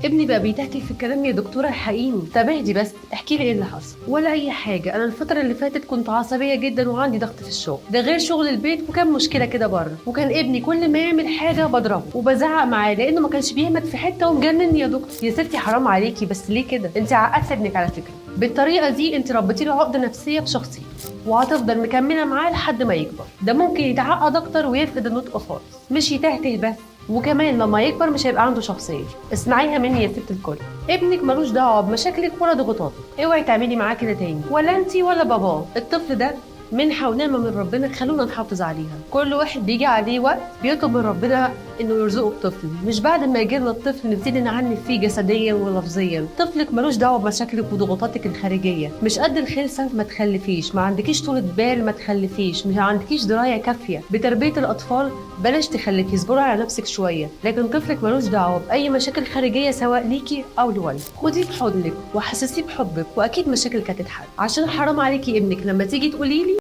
ابني بقى بيتهته في الكلام يا دكتوره الحقيني. طب اهدي بس، احكي لي ايه اللي حصل. ولا اي حاجه، انا الفتره اللي فاتت كنت عصبيه جدا وعندي ضغط في الشغل، ده غير شغل البيت، وكان مشكله كده بره، وكان ابني كل ما يعمل حاجه بضربه وبزعق معاه لانه ما كانش بيهمت في حته ومجنني. يا دكتور يا ستي حرام عليكي، بس ليه كده؟ انت عقدت ابنك على فكره. بالطريقه دي انت ربيتي له عقده نفسيه في شخصيته، وهتفضل مكمله معاه لحد ما يكبر. ده ممكن يتعقد اكتر ويفقد النطق خالص، مش يتهته بس. وكمان لما يكبر مش هيبقى عنده شخصيه. اسمعيها مني يا ست الكل، ابنك ملوش دعوه بمشاكلك ولا ضغوطاتك. اوعي تعملي معاه كده تاني، ولا انتي ولا باباه. الطفل ده منحة ونعمة من ربنا، خلونا نحافظ عليها. كل واحد بيجي عليه وقت بيطلب من ربنا انه يرزقه بطفل، مش بعد ما يجيلنا الطفل نبتدي نعنف فيه جسديا ولفظيا. طفلك ملوش دعوه بمشاكلك وضغوطاتك الخارجيه. مش قد الخلفه ما تخلفيش، ما عندكيش طولة بال ما تخلفيش، مش عندكيش درايه كافيه بتربيه الاطفال، بلاش تخلفي. اصبري على نفسك شويه. لكن طفلك ملوش دعوه باي مشاكل خارجيه سواء ليكي او لوالدك. خديه في حضنك وحسسيه بحبك، واكيد مشاكلك هتتحل. عشان حرام عليكي ابنك لما تيجي تقولي لي